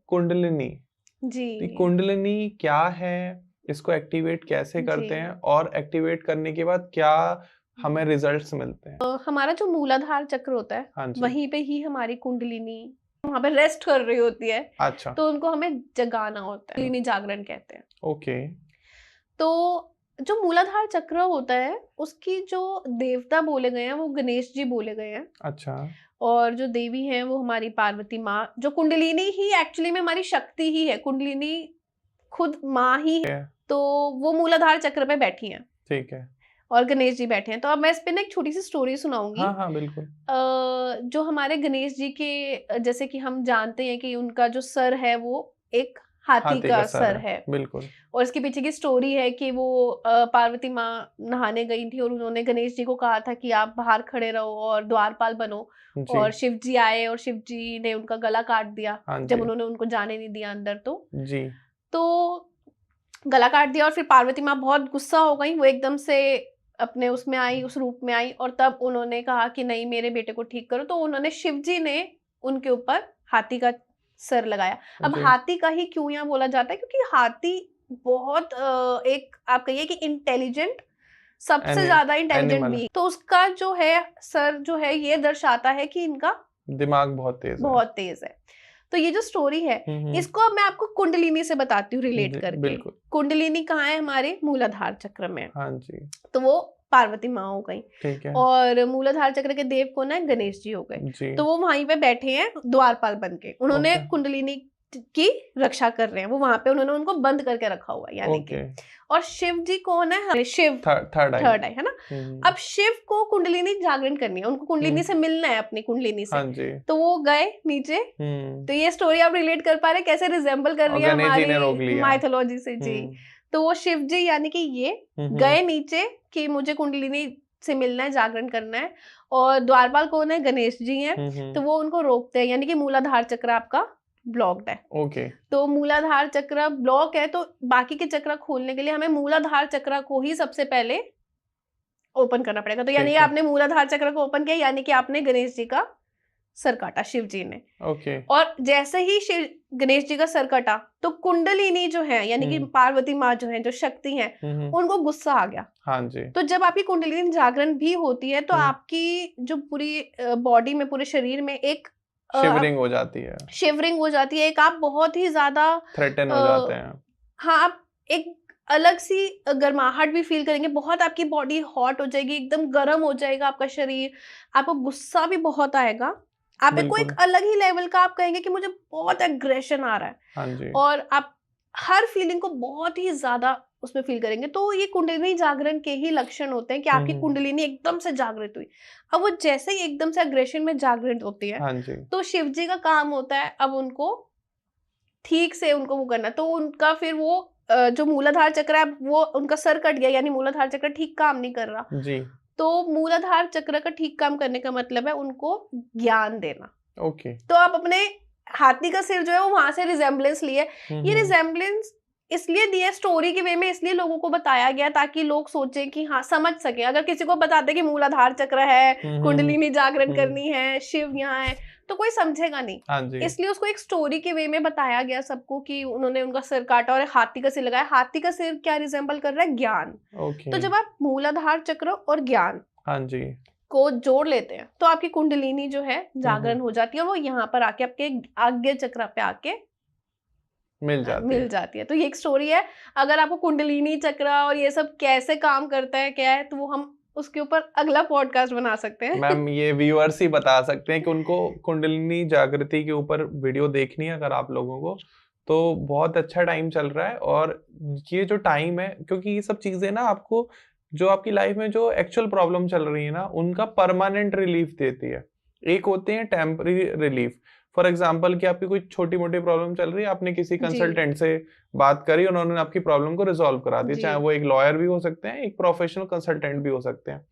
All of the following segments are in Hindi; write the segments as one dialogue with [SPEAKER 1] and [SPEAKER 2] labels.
[SPEAKER 1] कुंडलिनी।
[SPEAKER 2] जी
[SPEAKER 1] कुंडलिनी क्या है, इसको एक्टिवेट कैसे करते हैं और एक्टिवेट करने के बाद क्या हमें रिजल्ट्स मिलते हैं?
[SPEAKER 2] हमारा जो मूलाधार चक्र होता है,
[SPEAKER 1] हाँ जी।
[SPEAKER 2] वहीं पे ही हमारी कुंडलिनी वहां पे रेस्ट कर रही होती है।
[SPEAKER 1] अच्छा।
[SPEAKER 2] तो उनको हमें जगाना होता है, कुंडलिनी जागरण कहते हैं।
[SPEAKER 1] ओके।
[SPEAKER 2] तो जो मूलाधार चक्र होता है, उसकी जो देवता बोले गए हैं वो गणेश जी बोले गए हैं।
[SPEAKER 1] अच्छा।
[SPEAKER 2] और जो देवी है वो हमारी पार्वती माँ, जो कुंडलिनी ही एक्चुअली में हमारी शक्ति ही है, कुंडलिनी खुद माँ ही है। तो वो मूलाधार चक्र पे बैठी हैं।
[SPEAKER 1] ठीक है।
[SPEAKER 2] और गणेश जी बैठे हैं। तो अब मैं इस पे ना एक छोटी सी स्टोरी सुनाऊंगी।
[SPEAKER 1] हाँ बिल्कुल।
[SPEAKER 2] जो हमारे गणेश जी के, जैसे कि हम जानते हैं कि उनका जो सर है वो एक हाथी का सर है।
[SPEAKER 1] बिल्कुल।
[SPEAKER 2] और इसके पीछे की स्टोरी है कि वो पार्वती माँ नहाने गई थी और उन्होंने गणेश जी को कहा था कि आप बाहर खड़े रहो और द्वारपाल बनो।
[SPEAKER 1] जी।
[SPEAKER 2] और शिव जी आए और शिव जी ने उनका गला काट दिया।
[SPEAKER 1] हाँ
[SPEAKER 2] जब
[SPEAKER 1] जी।
[SPEAKER 2] उन्होंने उनको जाने नहीं दिया अंदर
[SPEAKER 1] जी।
[SPEAKER 2] तो गला काट दिया। और फिर पार्वती माँ बहुत गुस्सा हो गई, वो एकदम से अपने उसमें आई, उस रूप में आई। और तब उन्होंने कहा कि नहीं, मेरे बेटे को ठीक करो। तो उन्होंने शिव जी ने उनके ऊपर हाथी का सर लगाया। अब
[SPEAKER 1] जी।
[SPEAKER 2] हाथी का ही क्यों यहाँ बोला जाता है, क्योंकि हाथी बहुत एक आप कहिए कि इंटेलिजेंट, सबसे ज्यादा इंटेलिजेंट
[SPEAKER 1] एनिमल
[SPEAKER 2] बीइंग। तो उसका जो है सर जो है ये दर्शाता है कि इनका
[SPEAKER 1] दिमाग बहुत तेज है।
[SPEAKER 2] तो ये जो स्टोरी है, इसको अब मैं आपको कुंडलिनी से बताती हूँ रिलेट करके।
[SPEAKER 1] बिल्कुल।
[SPEAKER 2] कुंडलिनी कहाँ है? हमारे मूलाधार चक्र में।
[SPEAKER 1] हाँ जी।
[SPEAKER 2] तो वो पार्वती माँ हो गई।
[SPEAKER 1] ठीक है।
[SPEAKER 2] और मूलाधार चक्र के देव कौन है? गणेश जी हो गए।
[SPEAKER 1] जी।
[SPEAKER 2] तो वो वहीं पे बैठे हैं द्वारपाल बन के। उन्होंने
[SPEAKER 1] ओके।
[SPEAKER 2] कुंडलिनी की रक्षा कर रहे हैं। वो वहां पे उन्होंने उनको बंद करके रखा हुआ है यानी कि। और शिव जी कौन है? शिव
[SPEAKER 1] थर्ड
[SPEAKER 2] आई है ना। अब शिव को कुंडलिनी जागरण करनी है, उनको कुंडलिनी से मिलना है, अपनी कुंडलिनी से।
[SPEAKER 1] हाँ जी।
[SPEAKER 2] तो वो गए नीचे। तो ये स्टोरी आप रिलेट कर पा रहे कैसे रिजेंबल कर रही है हमारी माइथोलॉजी से जी। तो वो शिव जी यानी कि ये गए नीचे कि मुझे कुंडलिनी से मिलना है, जागरण करना है। और द्वारपाल कौन है? गणेश जी हैं। तो वो उनको रोकते हैं, यानी कि मूलाधार चक्र आपका ब्लॉक्ड है।
[SPEAKER 1] ओके।
[SPEAKER 2] तो मूलाधार चक्र ब्लॉक है, तो बाकी के चक्र खोलने के लिए हमें मूलाधार चक्र को ही सबसे पहले ओपन करना पड़ेगा। तो यानी आपने मूलाधार चक्र को ओपन किया, यानी कि आपने गणेश जी का सर काटा, शिव जी ने।
[SPEAKER 1] ओके।
[SPEAKER 2] और जैसे ही शिव गणेश जी का सर कटा, तो कुंडलिनी जो है यानी कि पार्वती माँ जो है, जो शक्ति है, उनको गुस्सा आ गया।
[SPEAKER 1] हाँ जी।
[SPEAKER 2] तो जब आपकी कुंडलिनी जागरण भी होती है, तो आपकी जो पूरी बॉडी में, पूरे शरीर में एक
[SPEAKER 1] शिवरिंग हो जाती है।
[SPEAKER 2] एक आप बहुत ही ज्यादा
[SPEAKER 1] थ्रेटन हो जाते हैं।
[SPEAKER 2] हाँ, आप एक अलग सी गर्माहट भी फील करेंगे। बहुत आपकी बॉडी हॉट हो जाएगी, एकदम गर्म हो जाएगा आपका शरीर। आपको गुस्सा भी बहुत आएगा। आपको एक अलग ही लेवल का, आप कहेंगे कि मुझे बहुत एग्रेशन आ रहा है।
[SPEAKER 1] हाँ जी।
[SPEAKER 2] और आप हर फीलिंग को बहुत ही ज्यादा उसमें फील करेंगे। तो ये कुंडलिनी जागरण के ही लक्षण होते हैं कि आपकी कुंडलिनी एकदम से जागृत हुई। अब वो जैसे ही एकदम से एग्रेशन में जागृत होती है,
[SPEAKER 1] हाँ जी।
[SPEAKER 2] तो शिव जी का काम होता है अब उनको ठीक से उनको वो करना। तो उनका फिर वो जो मूलाधार चक्र है, वो उनका सर कट गया, यानी मूलाधार चक्र ठीक काम नहीं कर रहा
[SPEAKER 1] जी।
[SPEAKER 2] तो मूलाधार चक्र का ठीक काम करने का मतलब है उनको ज्ञान देना।
[SPEAKER 1] ओके।
[SPEAKER 2] तो आप अपने हाथी का सिर जो है वो वहां से रिजेम्बलेंस लिए। ये रिजेम्बलेंस इसलिए दिया स्टोरी के वे में, इसलिए लोगों को बताया गया ताकि लोग सोचें कि हाँ, समझ सके। अगर किसी को बताते कि मूलाधार चक्र है, कुंडलिनी जागरण करनी है, शिव यहाँ है, तो कोई समझेगा नहीं।
[SPEAKER 1] हाँ जी।
[SPEAKER 2] इसलिए उसको एक स्टोरी के वे में बताया गया सबको कि उन्होंने उनका सिर काटा और हाथी का सिर लगाया। हाथी का सिर क्या रिजेंबल कर रहा है? ज्ञान। तो जब आप मूलाधार चक्र और ज्ञान
[SPEAKER 1] हाँ जी
[SPEAKER 2] को जोड़ लेते हैं, तो आपकी कुंडलिनी जो है जागरण हो जाती है। वो यहाँ पर आके आपके आज्ञा चक्र पे आके मिल जाती है। तो ये एक स्टोरी है। अगर आपको कुंडलिनी चक्र और ये सब कैसे काम करता है, क्या है, तो वो हम उसके ऊपर अगला पॉडकास्ट बना सकते हैं।
[SPEAKER 1] मैम, ये व्यूअर्स ही बता सकते हैं कि उनको कुंडलिनी जागृति के ऊपर वीडियो देखनी है अगर आप लोगों को, तो बहुत अच्छा टाइम चल रहा है। और ये जो टाइम है, क्योंकि ये सब चीजें ना आपको जो आपकी लाइफ में जो एक्चुअल प्रॉब्लम चल रही है ना, उनका परमानेंट रिलीफ देती है। एक होते हैं टेम्पररी रिलीफ। फॉर एग्जाम्पल कि आपकी कोई छोटी मोटी प्रॉब्लम चल रही है, आपने किसी कंसल्टेंट से बात करी, उन्होंने आपकी प्रॉब्लम को रिजॉल्व करा दिया। चाहे वो एक लॉयर भी हो सकते हैं, एक प्रोफेशनल कंसल्टेंट भी हो सकते हैं।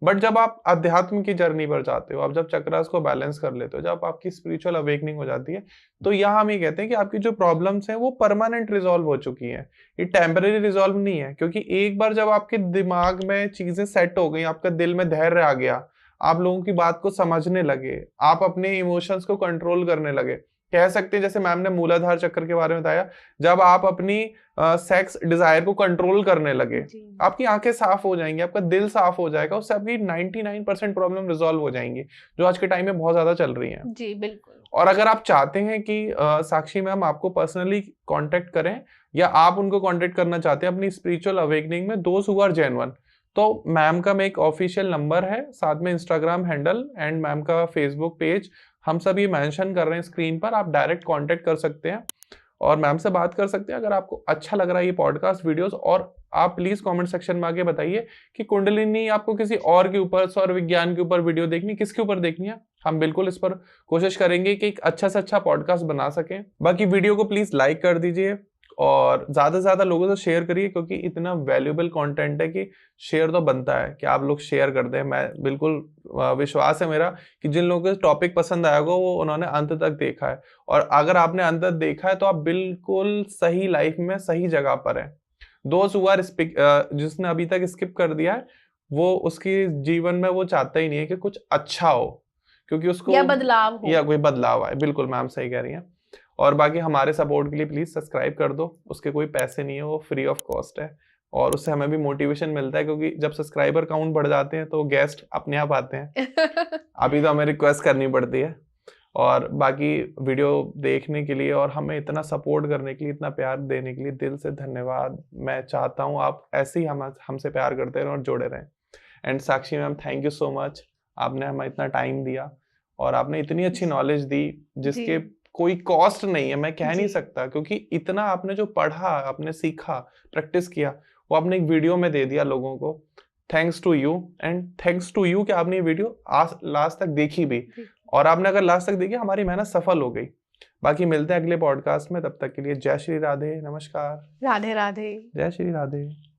[SPEAKER 1] बट जब आप अध्यात्म की जर्नी पर जाते हो, आप जब चक्रास को बैलेंस कर लेते हो, जब आपकी स्पिरिचुअल अवेकनिंग हो जाती है, तो यहाँ हम ये कहते हैं कि आपकी जो प्रॉब्लम्स हैं वो परमानेंट रिजॉल्व हो चुकी है। ये टेम्पररी रिजॉल्व नहीं है, क्योंकि एक बार जब आपके दिमाग में चीजें सेट हो गई, आपका दिल में धैर्य आ गया, आप लोगों की बात को समझने लगे, आप अपने इमोशंस को कंट्रोल करने लगे, कह सकते हैं, जैसे मैम ने मूलाधार चक्र के बारे में बताया, जब आप अपनी सेक्स डिजायर को कंट्रोल करने लगे, आपकी आंखें साफ हो जाएंगी, आपका दिल साफ हो जाएगा, उससे आपकी 99% प्रॉब्लम रिजॉल्व हो जाएंगी, जो आज के टाइम में बहुत ज्यादा चल रही है।
[SPEAKER 2] जी बिल्कुल।
[SPEAKER 1] और अगर आप चाहते हैं कि साक्षी मैम आपको पर्सनली कांटेक्ट करें, या आप उनको कांटेक्ट करना चाहते हैं अपनी स्पिरिचुअल अवेकनिंग में, दोज हु आर जेन्युइन, तो मैम का एक ऑफिशियल नंबर है, साथ में इंस्टाग्राम हैंडल एंड मैम का फेसबुक पेज हम सब ये मेंशन कर रहे हैं स्क्रीन पर, आप डायरेक्ट कांटेक्ट कर सकते हैं और मैम से बात कर सकते हैं। अगर आपको अच्छा लग रहा है ये पॉडकास्ट वीडियोस, और आप प्लीज कमेंट सेक्शन में आके बताइए कि कुंडलिनी आपको किसी और के ऊपर, सौर विज्ञान के ऊपर वीडियो देखनी, किसके ऊपर देखनी है, हम बिल्कुल इस पर कोशिश करेंगे कि एक अच्छा से अच्छा पॉडकास्ट बना सकें। बाकी वीडियो को प्लीज लाइक कर दीजिए और ज्यादा से ज्यादा लोगों से शेयर करिए, क्योंकि इतना वैल्यूएबल कंटेंट है कि शेयर तो बनता है कि आप लोग शेयर कर दें। मैं बिल्कुल विश्वास है मेरा कि जिन लोगों को टॉपिक पसंद आएगा वो उन्होंने अंत तक देखा है, और अगर आपने अंत तक देखा है तो आप बिल्कुल सही लाइफ में सही जगह पर है। दोस्त हुआ जिसने अभी तक स्किप कर दिया है, वो उसके जीवन में वो चाहता ही नहीं है कि कुछ अच्छा हो, क्योंकि उसको
[SPEAKER 2] या बदलाव हो,
[SPEAKER 1] या कोई बदलाव आए। बिल्कुल मैम सही कह रही हैं। और बाकी हमारे सपोर्ट के लिए प्लीज सब्सक्राइब कर दो, उसके कोई पैसे नहीं है, वो फ्री ऑफ कॉस्ट है, और उससे हमें भी मोटिवेशन मिलता है, क्योंकि जब सब्सक्राइबर काउंट बढ़ जाते हैं तो गेस्ट अपने आप आते हैं। अभी तो हमें रिक्वेस्ट करनी पड़ती है। और बाकी वीडियो देखने के लिए और हमें इतना सपोर्ट करने के लिए, इतना प्यार देने के लिए दिल से धन्यवाद। मैं चाहता हूँ आप ऐसे ही हमसे प्यार करते रहें और जुड़े रहें। And Sakshi ma'am, thank you so much, आपने हमें इतना टाइम दिया और आपने इतनी अच्छी नॉलेज दी जिसके कोई कॉस्ट नहीं है, मैं कह नहीं सकता, क्योंकि इतना आपने जो पढ़ा, आपने सीखा, प्रैक्टिस किया, वो आपने एक वीडियो में दे दिया लोगों को। Thanks to you, and thanks to you कि आपने ये वीडियो लास्ट तक देखी भी, और आपने अगर लास्ट तक देखी, हमारी मेहनत सफल हो गई। बाकी मिलते हैं अगले पॉडकास्ट में, तब तक के लिए जय श्री राधे, नमस्कार,
[SPEAKER 2] राधे राधे,
[SPEAKER 1] जय श्री राधे।